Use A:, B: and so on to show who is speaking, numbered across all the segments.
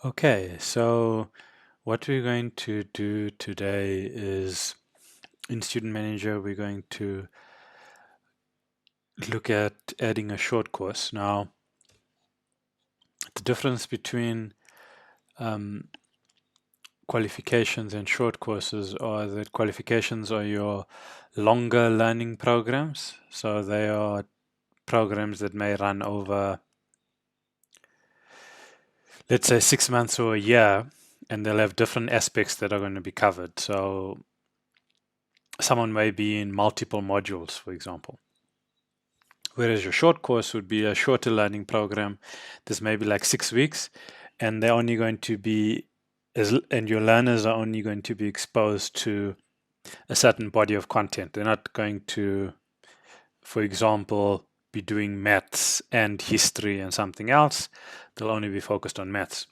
A: Okay, so what we're going to do today is in Student Manager, we're going to look at adding a short course. Now, the difference between um, qualifications and short courses are that qualifications are your longer learning programs. So they are programs that may run over, let's say, 6 months or a year, and they'll have different aspects that are going to be covered. So someone may be in multiple modules, for example. Whereas your short course would be a shorter learning program. There's maybe like 6 weeks, and they're only going to be, and your learners are only going to be exposed to a certain body of content. They're not going to, for example, be doing maths and history and something else. They'll only be focused on maths.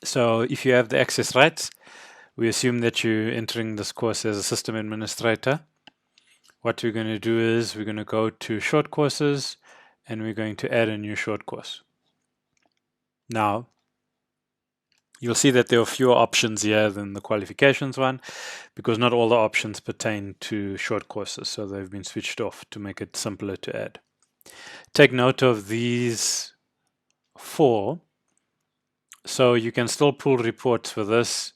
A: So if you have the access rights, we assume that you're entering this course as a system administrator. What we're going to do is we're going to go to short courses and we're going to add a new short course. Now, you'll see that there are fewer options here than the qualifications one because not all the options pertain to short courses, so they've been switched off to make it simpler to add. Take note of these four. So you can still pull reports for this.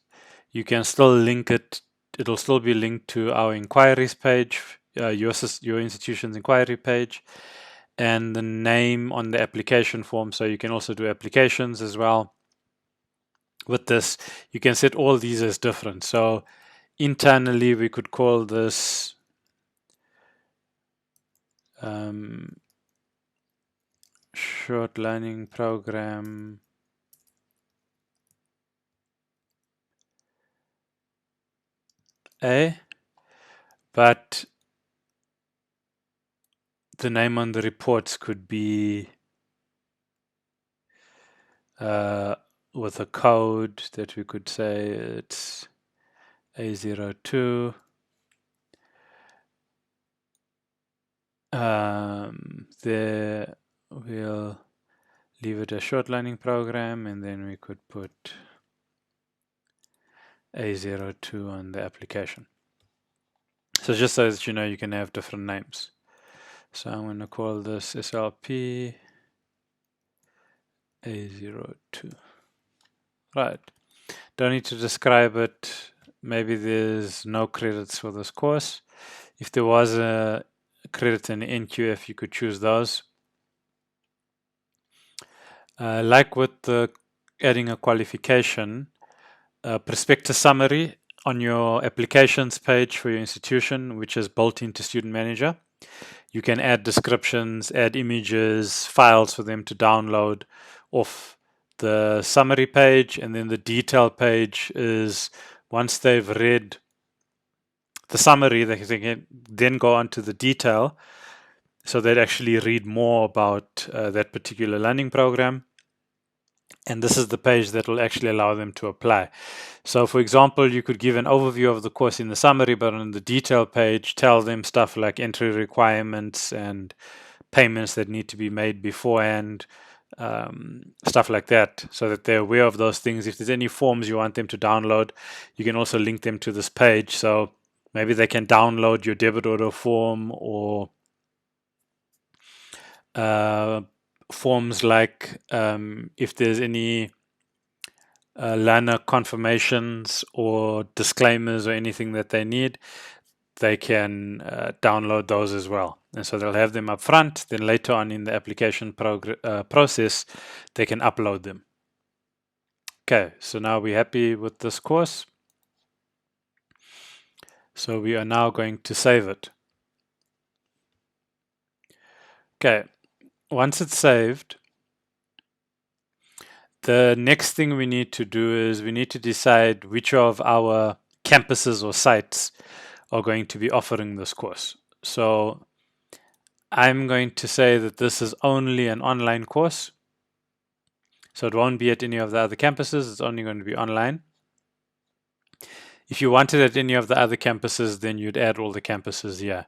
A: You can still link it. It'll still be linked to our inquiries page, your institution's inquiry page, and the name on the application form. So you can also do applications as well. With this, you can set all these as different. So internally, we could call this short learning program A, but the name on the reports could be with a code that we could say it's A02. There we'll leave it a short learning program, and then we could put A02 on the application. So just so that you know, you can have different names. So I'm going to call this SLP A02. Right. Don't need to describe it. Maybe there's no credits for this course. If there was a credit in NQF, you could choose those. Like with the adding a qualification, prospectus summary on your applications page for your institution, which is built into Student Manager. You can add descriptions, add images, files for them to download off the summary page, and then the detail page is once they've read the summary, they can then go on to the detail, so they'd actually read more about that particular learning program. And this is the page that will actually allow them to apply. So for example, you could give an overview of the course in the summary, but on the detail page, tell them stuff like entry requirements and payments that need to be made beforehand, stuff like that, so that they're aware of those things. If there's any forms you want them to download, you can also link them to this page. So maybe they can download your debit order form or forms like if there's any learner confirmations or disclaimers or anything that they need, they can download those as well. And so they'll have them up front, then later on in the application process, they can upload them. Okay, so now we're happy with this course. So we are now going to save it. Okay, once it's saved, the next thing we need to do is we need to decide which of our campuses or sites are going to be offering this course. So I'm going to say that this is only an online course. So it won't be at any of the other campuses. It's only going to be online. If you wanted at any of the other campuses, then you'd add all the campuses here.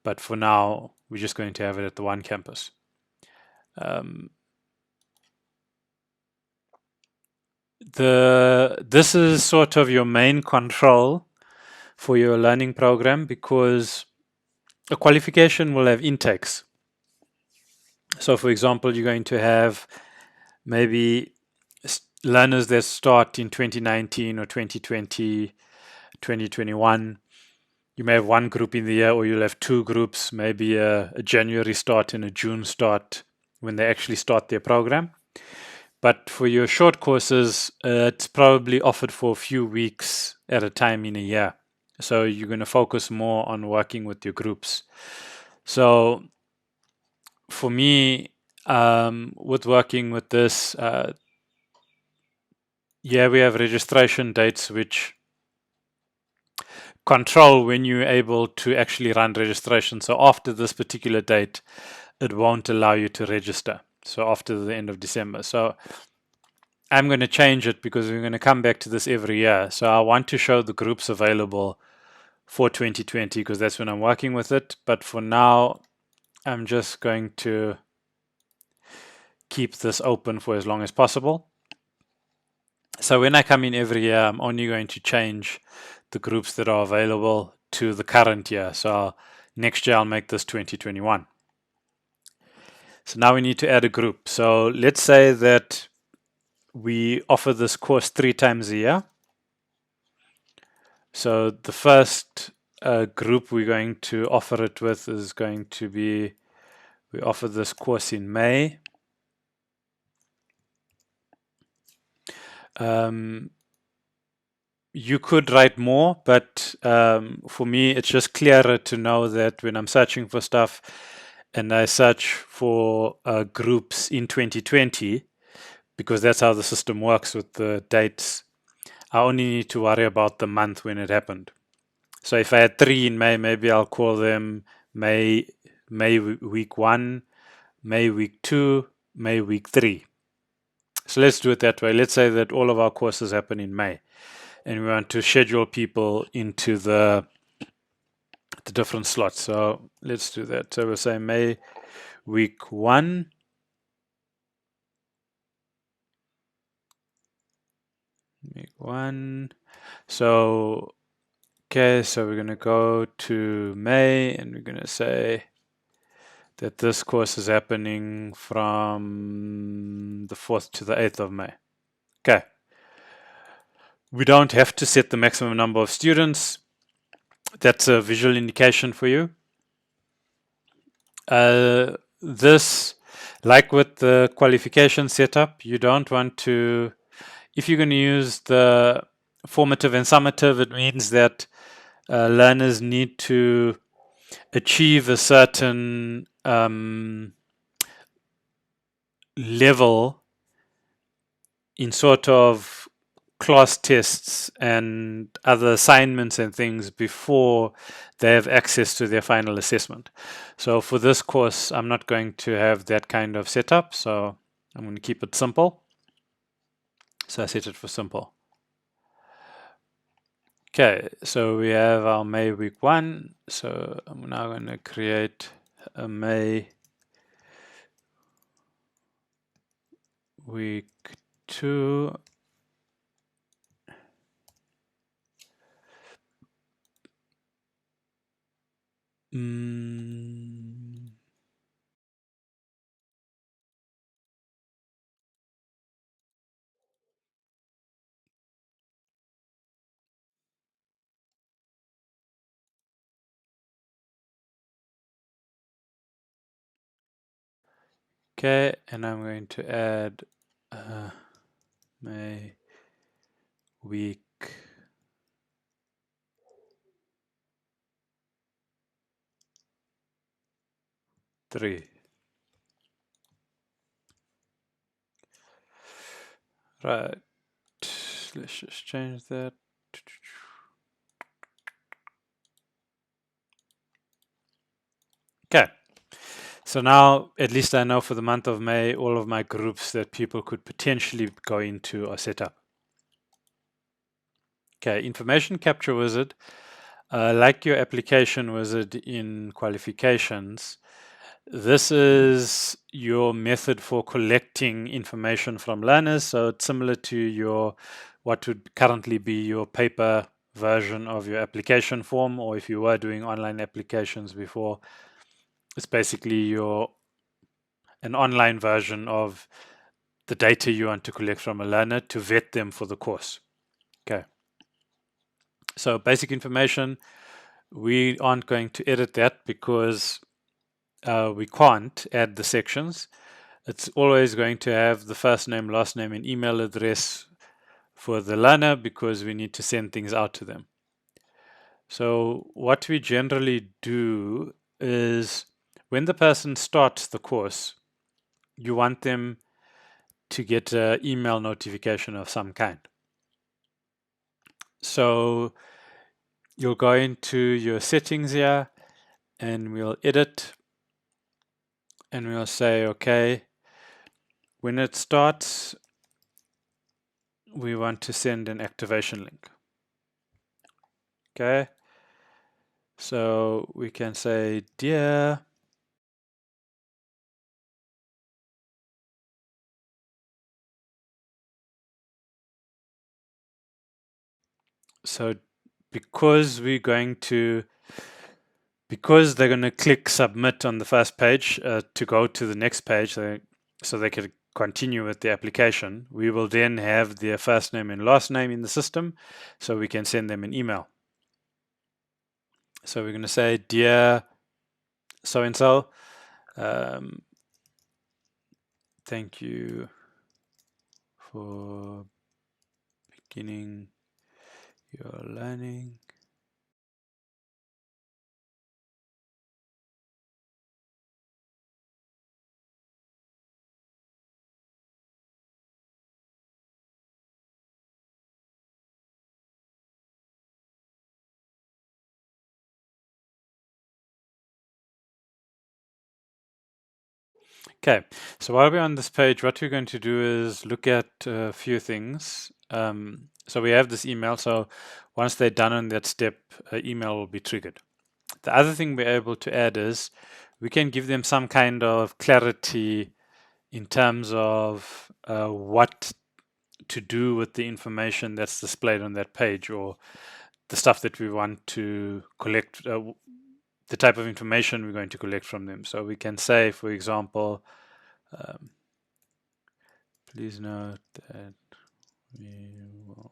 A: But for now, we're just going to have it at the one campus. This is sort of your main control for your learning program, because a qualification will have intakes. So for example, you're going to have maybe learners that start in 2019 or 2020, 2021. You may have one group in the year, or you'll have two groups, maybe a January start and a June start when they actually start their program. But for your short courses, it's probably offered for a few weeks at a time in a year. So you're going to focus more on working with your groups. So for me, with working with this, yeah, we have registration dates which control when you're able to actually run registration. So after this particular date, it won't allow you to register. So after the end of December. So I'm going to change it, because we're going to come back to this every year. So I want to show the groups available for 2020, because that's when I'm working with it. But for now, I'm just going to keep this open for as long as possible. So when I come in every year, I'm only going to change the groups that are available to the current year. So next year I'll make this 2021. So now we need to add a group. So let's say that we offer this course 3 times a year. So the first group we're going to offer it with is going to be, we offer this course in May. You could write more, but for me, it's just clearer to know that when I'm searching for stuff and I search for groups in 2020, because that's how the system works with the dates, I only need to worry about the month when it happened. So if I had 3 in May, maybe I'll call them May week 1, May week 2, May week 3. So let's do it that way. Let's say that all of our courses happen in May, and we want to schedule people into the different slots. So let's do that. So we'll say May week 1. Week 1. So, okay, so we're going to go to May, and we're going to say that this course is happening from the 4th to the 8th of May. Okay. We don't have to set the maximum number of students. That's a visual indication for you. This, like with the qualification setup, you don't want to, if you're going to use the formative and summative, it means that learners need to achieve a certain level in sort of class tests and other assignments and things before they have access to their final assessment. So for this course, I'm not going to have that kind of setup, so I'm going to keep it simple. So I set it for simple. Okay, so we have our May week 1. So I'm now going to create a May week 2. Okay, and I'm going to add May week 3. Right, let's just change that. Okay, so now at least I know for the month of May, all of my groups that people could potentially go into are set up. Okay, information capture wizard, like your application wizard in qualifications, this is your method for collecting information from learners. So it's similar to your what would currently be your paper version of your application form, or if you were doing online applications before, it's basically your an online version of the data you want to collect from a learner to vet them for the course. Okay. So basic information, we aren't going to edit that because we can't add the sections. It's always going to have the first name, last name, and email address for the learner because we need to send things out to them. So what we generally do is when the person starts the course, you want them to get an email notification of some kind. So you'll go into your settings here and we'll edit and we'll say, okay, when it starts, we want to send an activation link. Okay. So we can say, dear, so because they're going to click submit on the first page to go to the next page, so they can continue with the application, we will then have their first name and last name in the system, so we can send them an email. So we're going to say, dear so and so, thank you for beginning your learning. Okay, so while we're on this page, what we're going to do is look at a few things. So we have this email, so once they're done on that step, an email will be triggered. The other thing we're able to add is we can give them some kind of clarity in terms of what to do with the information that's displayed on that page, or the stuff that we want to collect, the type of information we're going to collect from them. So we can say, for example, please note that we will.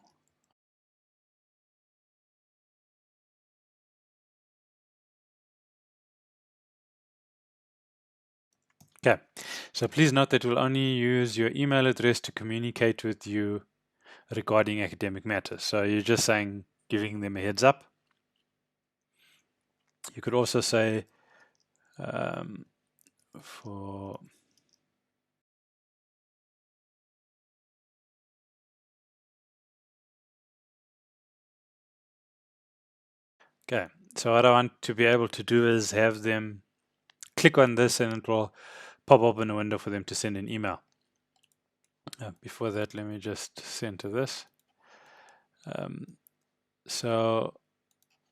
A: Okay, so please note that we'll only use your email address to communicate with you regarding academic matters. So you're just saying, giving them a heads up. You could also say um, for okay. So what I want to be able to do is have them click on this and it will pop up in a window for them to send an email. Before that, let me just center this. So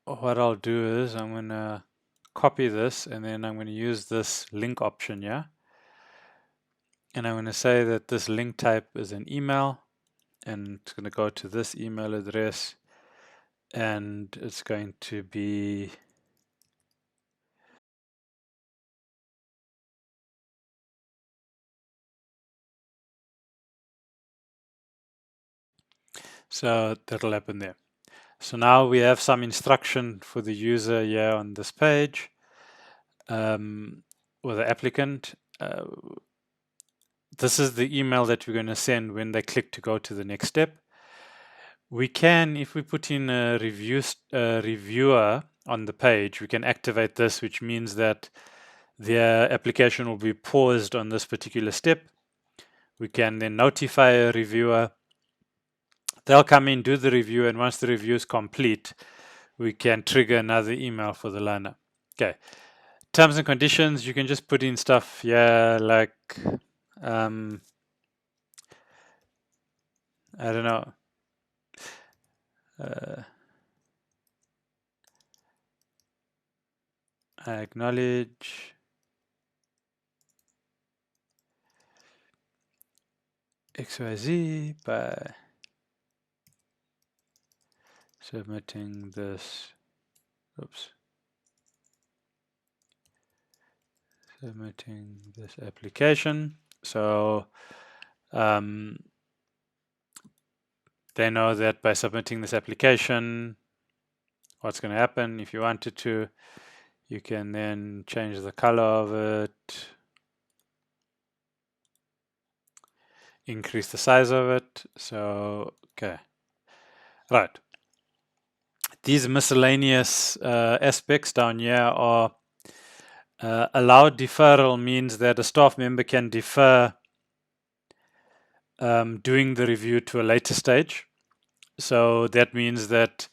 A: what I'll do is I'm going to copy this and then I'm going to use this link option here. And I'm going to say that this link type is an email and it's going to go to this email address and it's going to be so that'll happen there. So now we have some instruction for the user here on this page, or the applicant. This is the email that we're going to send when they click to go to the next step. We can, if we put in a reviewer on the page, we can activate this, which means that their application will be paused on this particular step. We can then notify a reviewer. They'll come in, do the review, and once the review is complete, we can trigger another email for the learner. Okay. Terms and conditions, you can just put in stuff, yeah, like, I don't know. I acknowledge XYZ by submitting this, submitting this application. So they know that by submitting this application, what's going to happen. If you wanted to, you can then change the color of it, increase the size of it. So, okay. Right. These miscellaneous aspects down here are allowed deferral means that a staff member can defer doing the review to a later stage. So that means that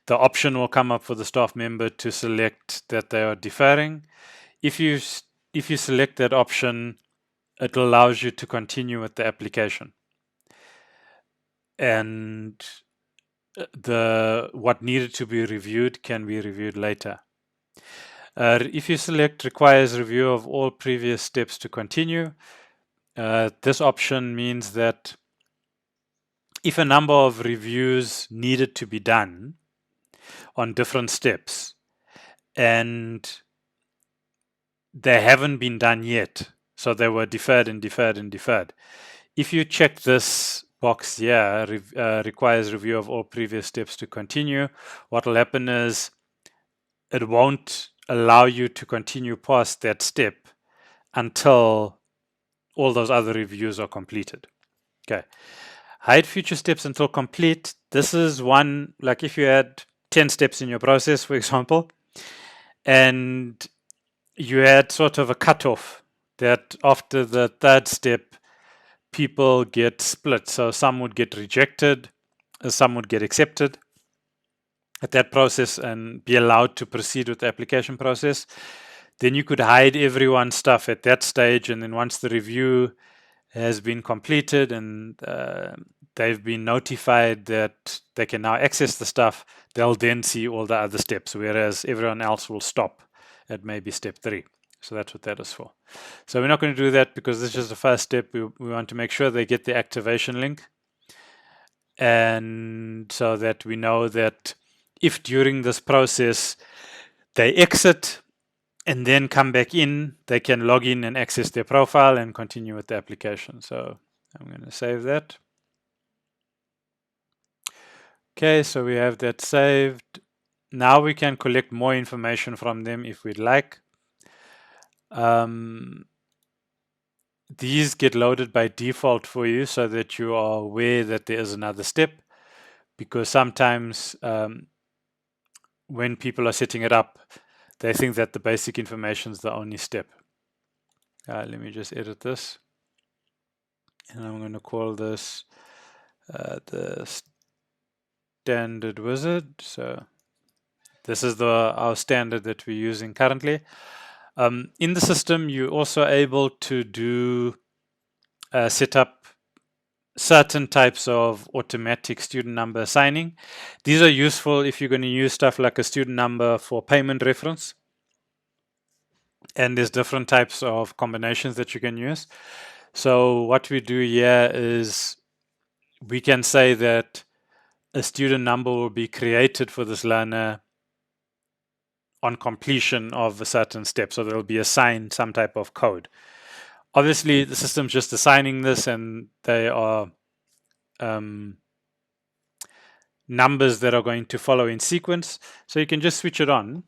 A: the option will come up for the staff member to select that they are deferring. If you select that option, it allows you to continue with the application. And what needed to be reviewed can be reviewed later. If you select requires review of all previous steps to continue, this option means that if a number of reviews needed to be done on different steps and they haven't been done yet, so they were deferred and deferred and deferred. If you check this box here, requires review of all previous steps to continue, what will happen is it won't allow you to continue past that step until all those other reviews are completed. Okay. Hide future steps until complete. This is one, like if you had 10 steps in your process, for example, and you had sort of a cutoff that after the third step, people get split. So some would get rejected, some would get accepted at that process and be allowed to proceed with the application process. Then you could hide everyone's stuff at that stage, and then once the review has been completed and they've been notified that they can now access the stuff, they'll then see all the other steps, whereas everyone else will stop at maybe step 3. So that's what that is for. So we're not going to do that because this is the first step. We want to make sure they get the activation link, and so that we know that if during this process they exit and then come back in, they can log in and access their profile and continue with the application. So I'm going to save that. Okay, so we have that saved. Now we can collect more information from them if we'd like. These get loaded by default for you so that you are aware that there is another step, because sometimes when people are setting it up, they think that the basic information is the only step. Let me just edit this. And I'm going to call this the standard wizard. So this is our standard that we're using currently. In the system, you're also able to do set up certain types of automatic student number assigning. These are useful if you're going to use stuff like a student number for payment reference. And there's different types of combinations that you can use. So what we do here is we can say that a student number will be created for this learner on completion of a certain step. So they'll be assigned some type of code. Obviously, the system's just assigning this, and they are numbers that are going to follow in sequence. So you can just switch it on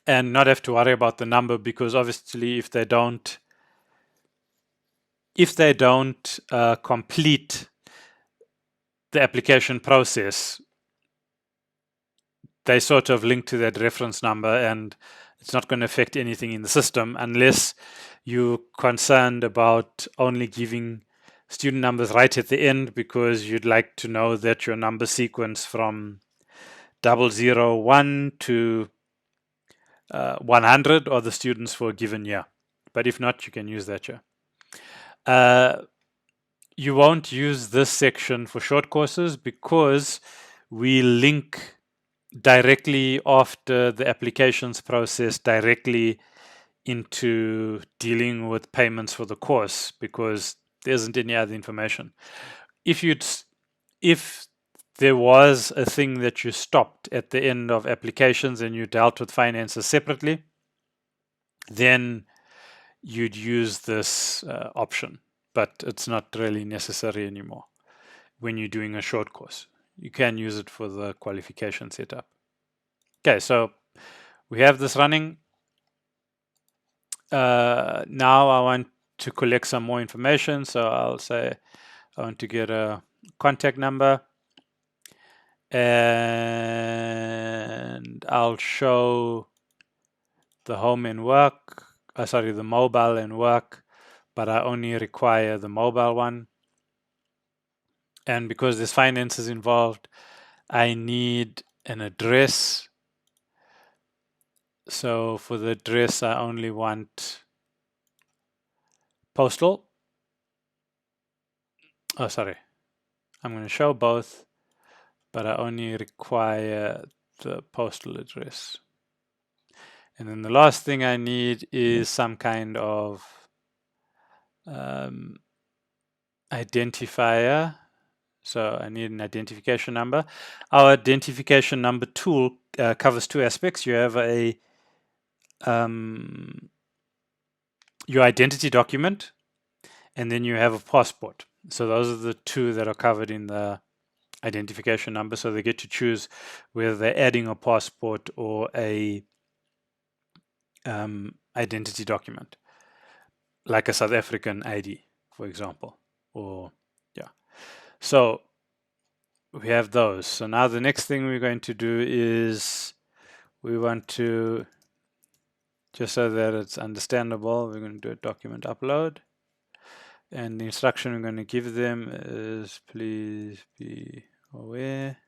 A: and not have to worry about the number, because obviously if they don't complete the application process, they sort of link to that reference number, and it's not going to affect anything in the system unless you're concerned about only giving student numbers right at the end, because you'd like to know that your number sequence from 001 to 100 are the students for a given year. But if not, you can use that year. You won't use this section for short courses because we link directly after the applications process directly into dealing with payments for the course, because There isn't any other information. If there was a thing that you stopped at the end of applications and you dealt with finances separately, then you'd use this option, but it's not really necessary anymore when you're doing a short course. You can use it for the qualification setup. Okay, so we have this running. Now I want to collect some more information, so I'll say I want to get a contact number, and I'll show the home and work, the mobile and work, but I only require the mobile one. And because there's finances involved, I need an address. So for the address, I only want postal. Oh, sorry. I'm going to show both, but I only require the postal address. And then the last thing I need is some kind of identifier. So I need an identification number. Our identification number tool covers two aspects. You have your identity document, and then you have a passport. So those are the two that are covered in the identification number. So they get to choose whether they're adding a passport or a identity document, like a South African ID, for example, or yeah. So we have those. So now the next thing we're going to do is we want to, just so that it's understandable, we're going to do a document upload. And the instruction we're going to give them is please be aware.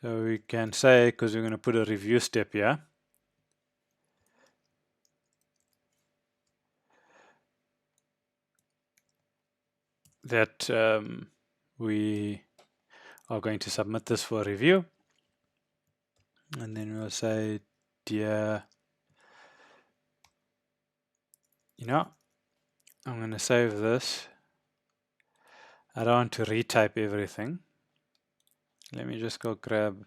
A: So we can say, because we're going to put a review step here, that we are going to submit this for review. And then we'll say, dear, I'm going to save this. I don't want to retype everything. Let me just go grab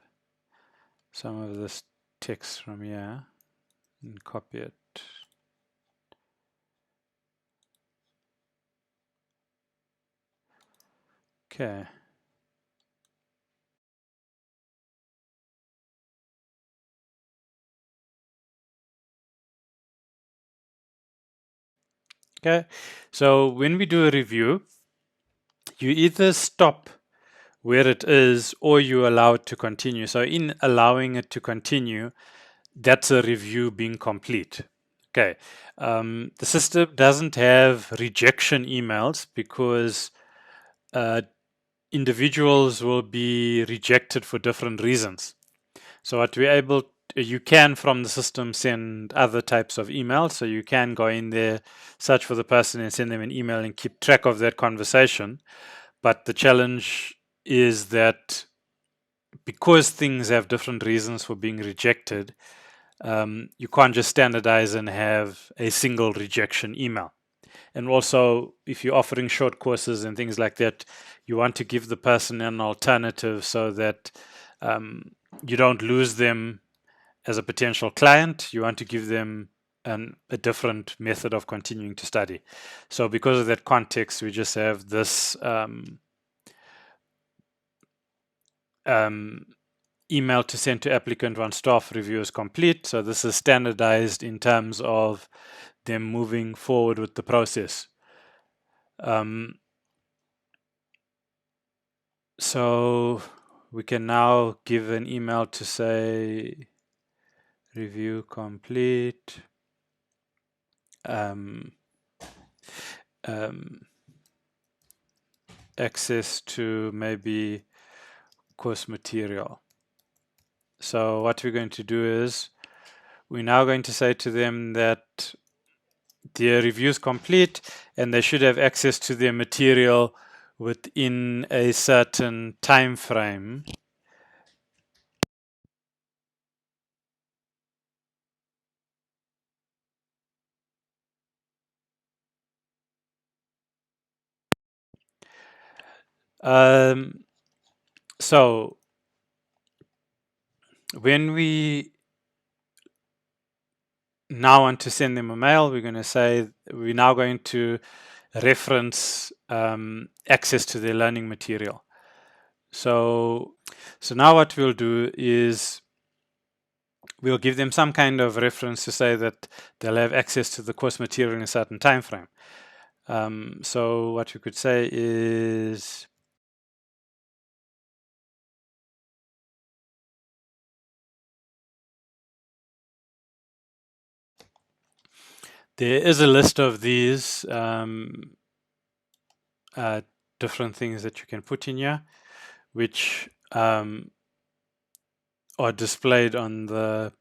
A: some of this text from here and copy it. Okay. Okay. So when we do a review, you either stop where it is or you allow it to continue. So in allowing it to continue, that's a review being complete. Okay. The system doesn't have rejection emails because individuals will be rejected for different reasons. So what we're able you can from the system send other types of emails. So you can go in there, search for the person and send them an email and keep track of that conversation. But the challenge is that because things have different reasons for being rejected, you can't just standardize and have a single rejection email. And also, if you're offering short courses and things like that, you want to give the person an alternative so that you don't lose them as a potential client. You want to give them a different method of continuing to study. So because of that context, we just have this email to send to applicant once staff review is complete. So this is standardized in terms of them moving forward with the process. So we can now give an email to say review complete. Access to maybe course material. So what we're going to do is we're now going to say to them that their review is complete and they should have access to their material within a certain time frame. So when we now want to send them a mail, we're going to say we're now going to reference access to their learning material. So now what we'll do is we'll give them some kind of reference to say that they'll have access to the course material in a certain time frame. So what we could say is there is a list of these different things that you can put in here, which are displayed on the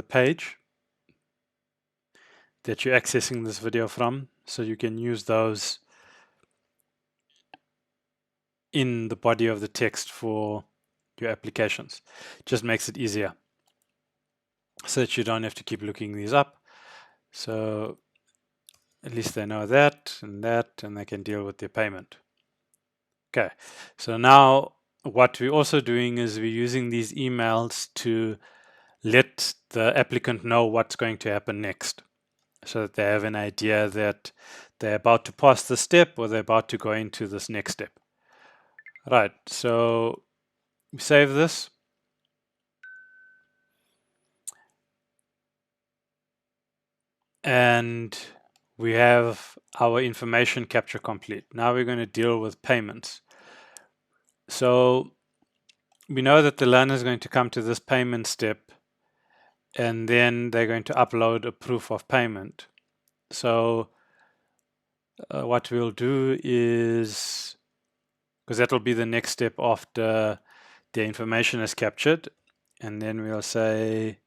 A: page that you're accessing this video from, so you can use those in the body of the text for your applications. Just makes it easier so that you don't have to keep looking these up. So at least they know that, and they can deal with their payment. Okay, so now what we're also doing is we're using these emails to let the applicant know what's going to happen next, so that they have an idea that they're about to pass the step or they're about to go into this next step. Right, so we save this. And we have our information capture complete. Now we're going to deal with payments. So we know that the learner is going to come to this payment step, and then they're going to upload a proof of payment. So what we'll do is, because that will be the next step after the information is captured, and then we'll say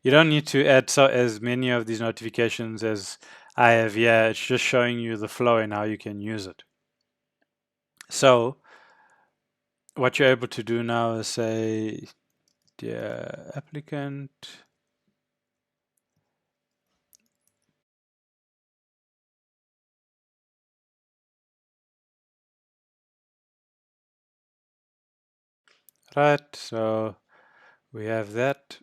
A: you don't need to add as many of these notifications as I have here. It's just showing you the flow and how you can use it. So what you're able to do now is say, dear applicant, right, so we have that.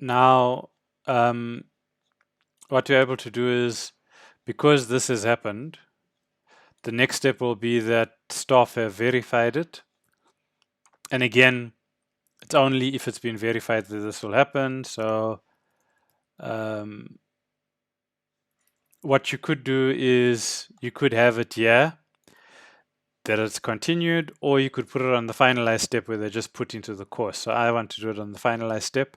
A: Now what you're able to do is, because this has happened, the next step will be that staff have verified it. And again, it's only if it's been verified that this will happen. So what you could do is you could have it here that it's continued, or you could put it on the finalized step where they just put into the course. So I want to do it on the finalized step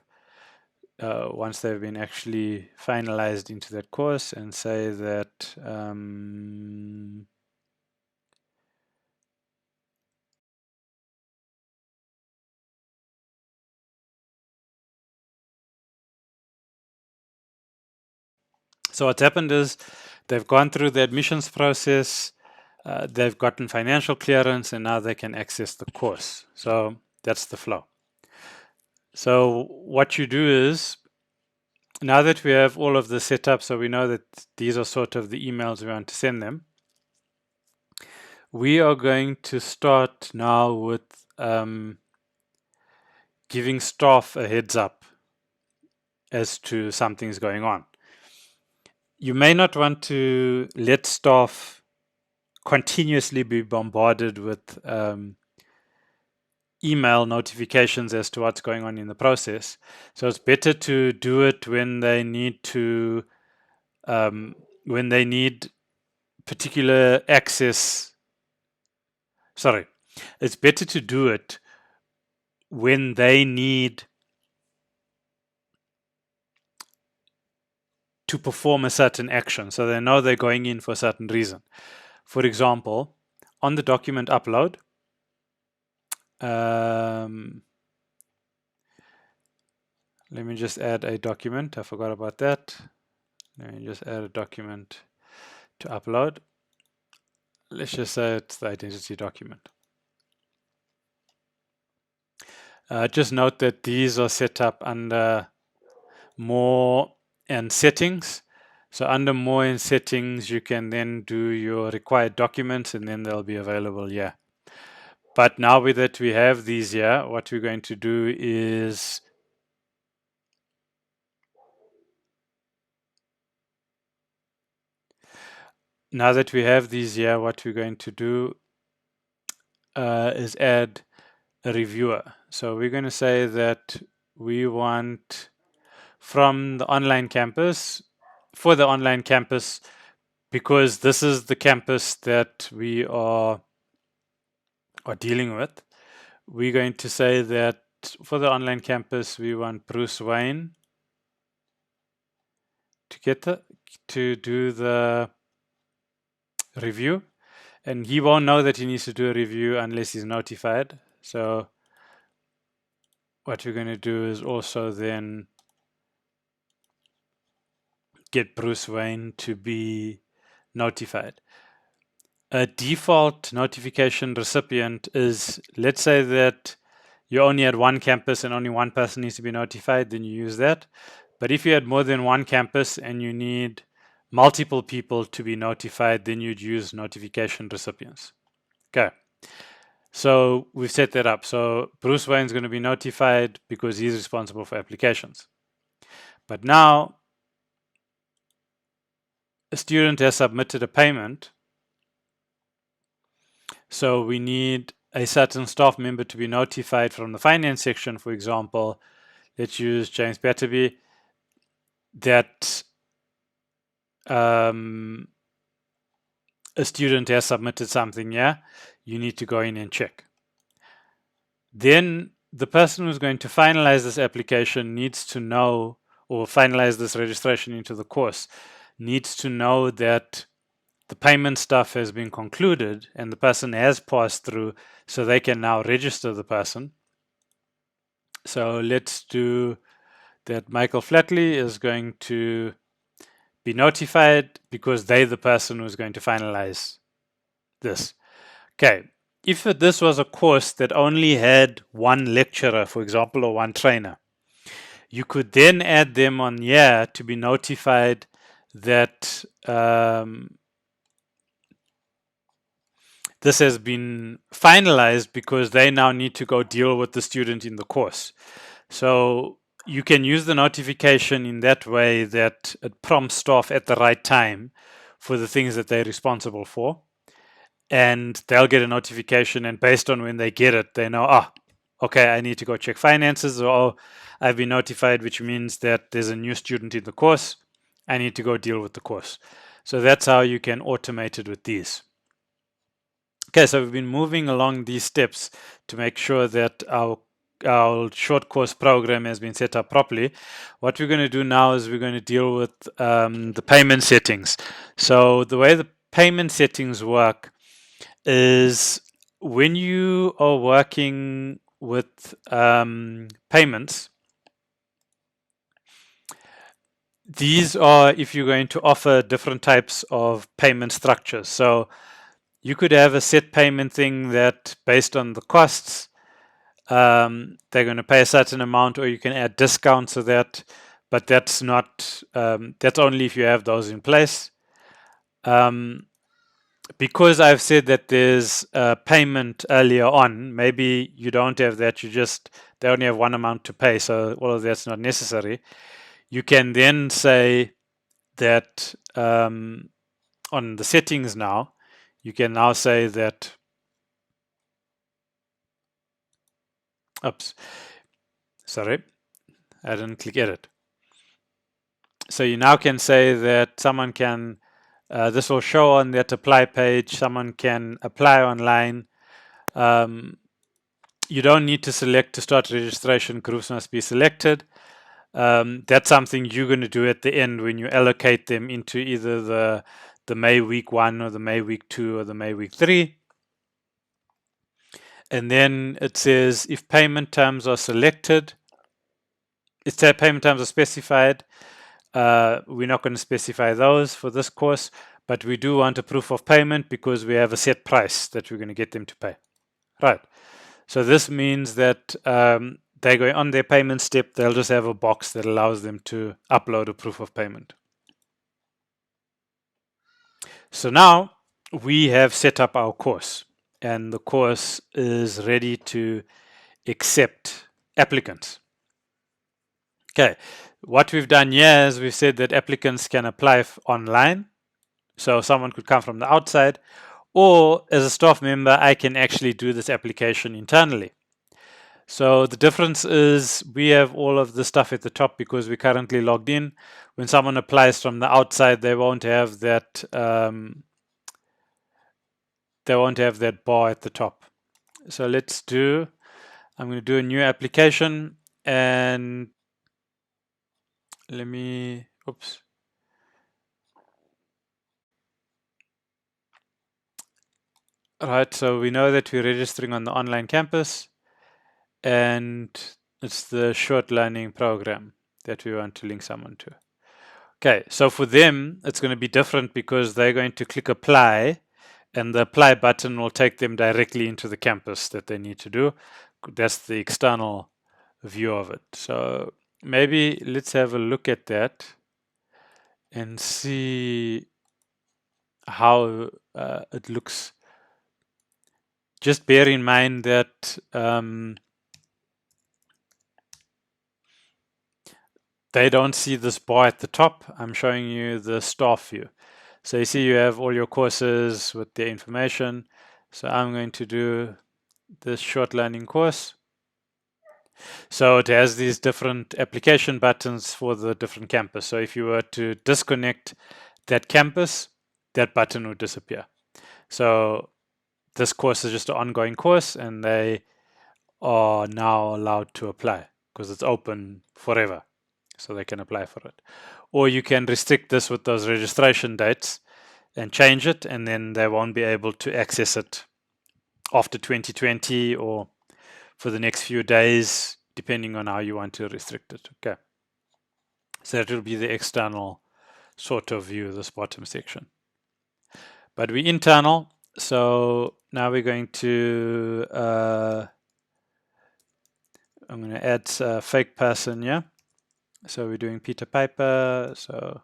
A: once they've been actually finalized into that course, and say that so what's happened is they've gone through the admissions process, they've gotten financial clearance, and now they can access the course. So that's the flow. So what you do is, now that we have all of this set up, so we know that these are sort of the emails we want to send them, we are going to start now with giving staff a heads up as to something's going on. You may not want to let staff continuously be bombarded with email notifications as to what's going on in the process. So it's better to do it when they need to, when they need particular access. Sorry, it's better to do it when they need to perform a certain action. So they know they're going in for a certain reason. For example, on the document upload, let me just add a document. I forgot about that. Let me just add a document to upload. Let's just say it's the identity document. Just note that these are set up under more and settings. So under more and settings, you can then do your required documents and then they'll be available here. But now that we have these here, what we're going to do is now that we have these here, what we're going to do is add a reviewer. So we're going to say that we want from the online campus, for the online campus, because this is the campus that we are dealing with, we're going to say that for the online campus, we want Bruce Wayne to do the review. And he won't know that he needs to do a review unless he's notified. So what we're going to do is also then get Bruce Wayne to be notified. A default notification recipient is, let's say that you only had one campus and only one person needs to be notified, then you use that. But if you had more than one campus and you need multiple people to be notified, then you'd use notification recipients. Okay. So we've set that up. So Bruce Wayne's going to be notified because he's responsible for applications. But now a student has submitted a payment. So we need a certain staff member to be notified from the finance section, for example. Let's use James Batterby, that a student has submitted something, yeah, you need to go in and check. Then the person who's going to finalize this application needs to know, or finalize this registration into the course, needs to know that the payment stuff has been concluded and the person has passed through, so they can now register the person. So let's do that. Michael Flatley is going to be notified because they're the person who's going to finalize this. Okay, if this was a course that only had one lecturer, for example, or one trainer, you could then add them on here to be notified that this has been finalized because they now need to go deal with the student in the course. So you can use the notification in that way that it prompts staff at the right time for the things that they're responsible for. And they'll get a notification, and based on when they get it, they know, okay, I need to go check finances, or I've been notified, which means that there's a new student in the course. I need to go deal with the course. So that's how you can automate it with these. Okay, so we've been moving along these steps to make sure that our short course program has been set up properly. What we're going to do now is we're going to deal with the payment settings. So the way the payment settings work is when you are working with payments, these are if you're going to offer different types of payment structures. So you could have a set payment thing that based on the costs, they're going to pay a certain amount, or you can add discounts to that, but that's not, that's only if you have those in place. Because I've said that there's a payment earlier on, maybe you don't have that, they only have one amount to pay, so all of that's not necessary. You can then say that on the settings now, you can now say that, oops, sorry, I didn't click edit. So you now can say that someone can, this will show on that apply page, someone can apply online. You don't need to select to start registration, groups must be selected. That's something you're going to do at the end when you allocate them into either the May week 1 or the May week 2 or the May week 3. And then it says if payment terms are selected, if payment terms are specified, we're not going to specify those for this course, but we do want a proof of payment because we have a set price that we're going to get them to pay. Right. So this means that they go on their payment step, they'll just have a box that allows them to upload a proof of payment. So now we have set up our course, and the course is ready to accept applicants. Okay, what we've done here is we've said that applicants can apply online. So someone could come from the outside, or as a staff member, I can actually do this application internally. So the difference is we have all of the stuff at the top because we're currently logged in. When someone applies from the outside, they won't have that bar at the top. So I'm going to do a new application, and let me, oops. Right, so we know that we're registering on the online campus, and it's the short learning program that we want to link someone to. Okay, so for them, it's going to be different because they're going to click apply, and the apply button will take them directly into the campus that they need to do. That's the external view of it. So maybe let's have a look at that and see how it looks. Just bear in mind that they don't see this bar at the top. I'm showing you the staff view. So you see you have all your courses with their information. So I'm going to do this short learning course. So it has these different application buttons for the different campus. So if you were to disconnect that campus, that button would disappear. So this course is just an ongoing course, and they are now allowed to apply because it's open forever. So they can apply for it. Or you can restrict this with those registration dates and change it, and then they won't be able to access it after 2020 or for the next few days, depending on how you want to restrict it. Okay. So that will be the external sort of view, this bottom section. But we internal, so now we're going to, I'm going to add a fake person here. So we're doing Peter Piper, so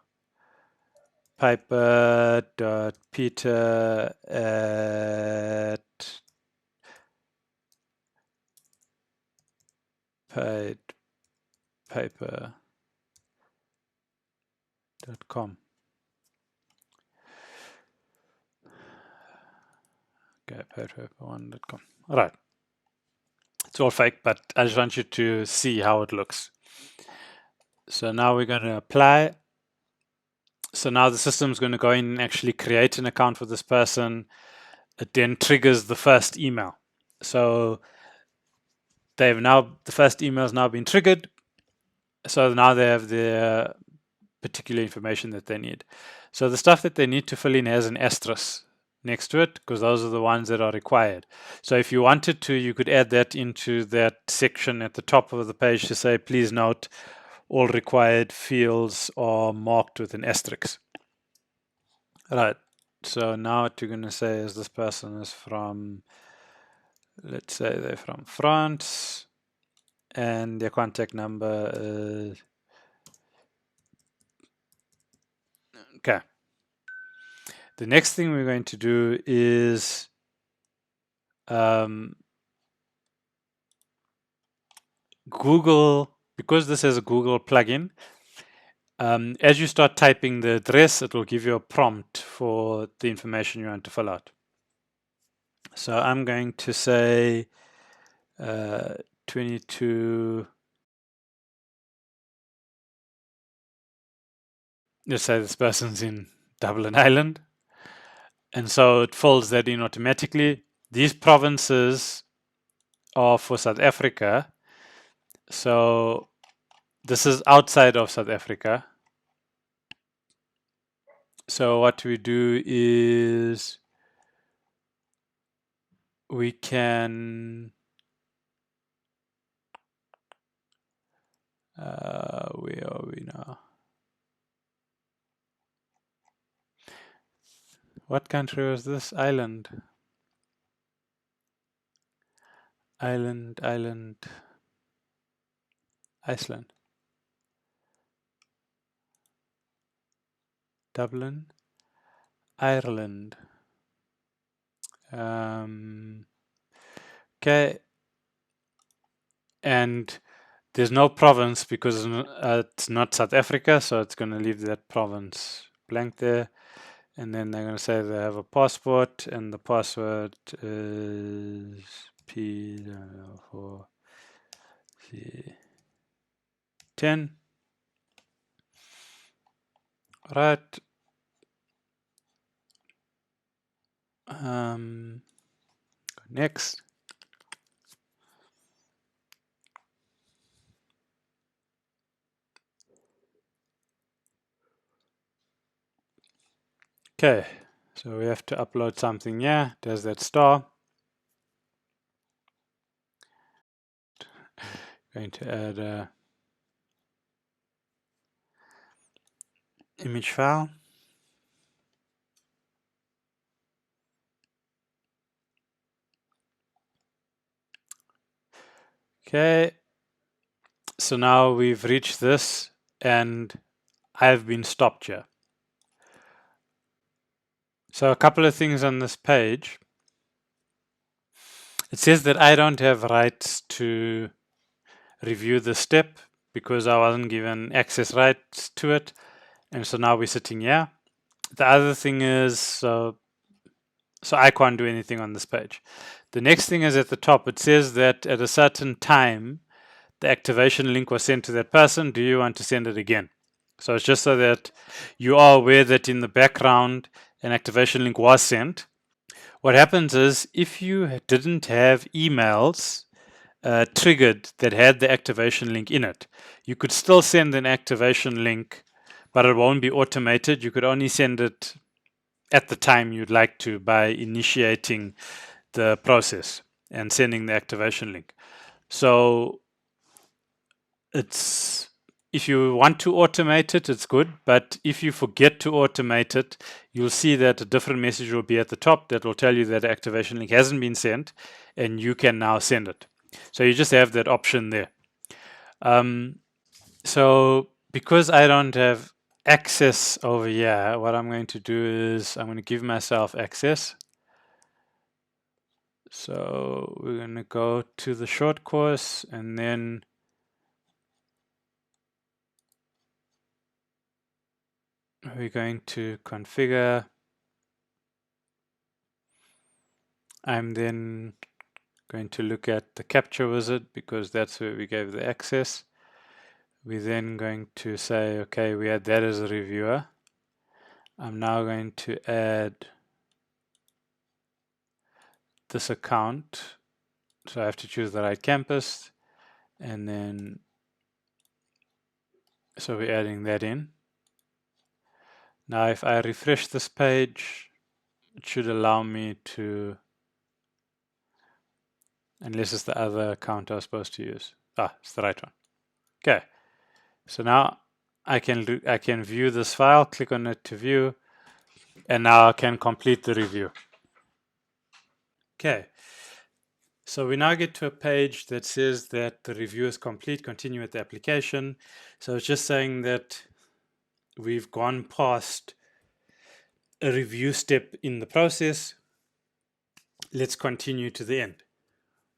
A: Piper.Peter at paidpaper.com. Okay, paidpaper1.com. All right. It's all fake, but I just want you to see how it looks. So now we're going to apply. So now the system is going to go in and actually create an account for this person. It then triggers the first email. So the first email has now been triggered. So now they have the particular information that they need. So the stuff that they need to fill in has an asterisk next to it because those are the ones that are required. So if you wanted to, you could add that into that section at the top of the page to say, please note, all required fields are marked with an asterisk. Right. So now what you're going to say is this person is from, let's say they're from France, and their contact number is, okay. The next thing we're going to do is Google, because this is a Google plugin, as you start typing the address, it will give you a prompt for the information you want to fill out. So I'm going to say 22. Let's say this person's in Dublin, Ireland. And so it fills that in automatically. These provinces are for South Africa. So this is outside of South Africa. So what we do is we can where are we now? What country was this? Island. Island. Iceland, Dublin, Ireland. Okay, and there's no province because it's not South Africa, so it's going to leave that province blank there. And then they're going to say they have a passport, and the password is P4C10. Right. Next. Okay, so we have to upload something here. There's that star. Going to add a image file. Okay, so now we've reached this and I've been stopped here. So a couple of things on this page. It says that I don't have rights to review the step because I wasn't given access rights to it. And so now we're sitting here. The other thing is, so I can't do anything on this page. The next thing is at the top. It says that at a certain time, the activation link was sent to that person. Do you want to send it again? So it's just so that you are aware that in the background, an activation link was sent. What happens is if you didn't have emails triggered that had the activation link in it, you could still send an activation link, but it won't be automated. You could only send it at the time you'd like to by initiating the process and sending the activation link. So it's, if you want to automate it, it's good. But if you forget to automate it, you'll see that a different message will be at the top that will tell you that the activation link hasn't been sent and you can now send it. So you just have that option there. So because I don't have access over here, what I'm going to do is I'm going to give myself access. So we're going to go to the short course and then we're going to configure. I'm then going to look at the capture wizard because that's where we gave the access. We're then going to say, okay, we had that as a reviewer. I'm now going to add this account. So I have to choose the right campus and then, so we're adding that in. Now if I refresh this page, it should allow me to, unless it's the other account I was supposed to use. Ah, it's the right one. Okay, so now I can view this file, click on it to view, and now I can complete the review. Okay, so we now get to a page that says that the review is complete, continue with the application. So it's just saying that we've gone past a review step in the process. Let's continue to the end.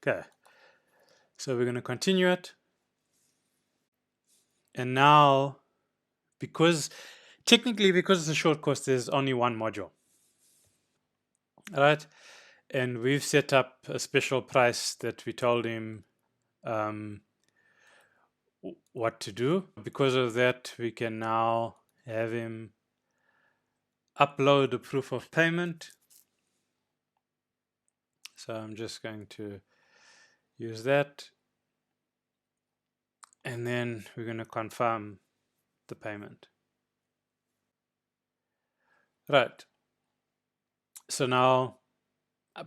A: Okay, so we're going to continue it. And now, because technically, because it's a short course, there's only one module. All right, and we've set up a special price that we told him what to do. Because of that, we can now have him upload a proof of payment. So I'm just going to use that. And then we're going to confirm the payment. Right. So now,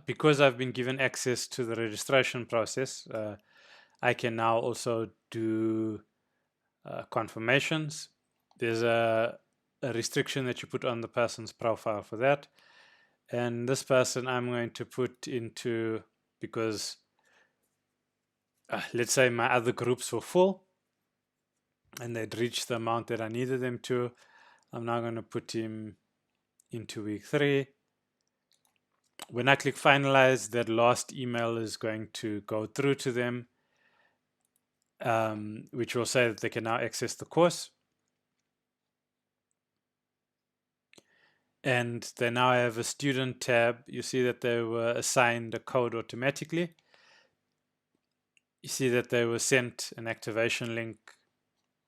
A: because I've been given access to the registration process, I can now also do confirmations. There's a restriction that you put on the person's profile for that. And this person I'm going to put into, because let's say my other groups were full. and they'd reached the amount that I needed them to. I'm now going to put him into week 3. When I click finalize, that last email is going to go through to them, which will say that they can now access the course. And they now have a student tab. You see that they were assigned a code automatically. You see that they were sent an activation link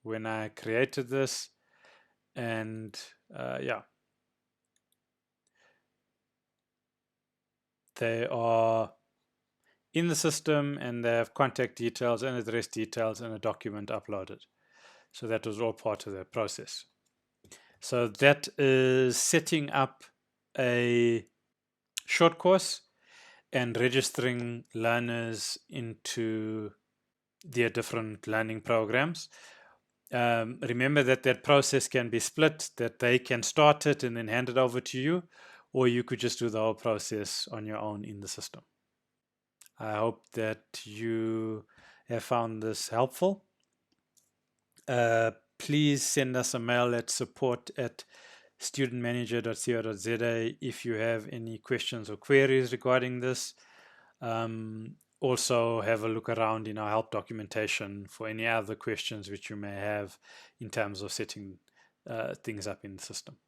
A: when I created this. And yeah, they are in the system and they have contact details and address details and a document uploaded. So that was all part of the process. So that is setting up a short course and registering learners into their different learning programs. Remember that process can be split, that they can start it and then hand it over to you, or you could just do the whole process on your own in the system. I hope that you have found this helpful. Please send us a mail at support@studentmanager.co.za if you have any questions or queries regarding this. Also, have a look around in our help documentation for any other questions which you may have in terms of setting things up in the system.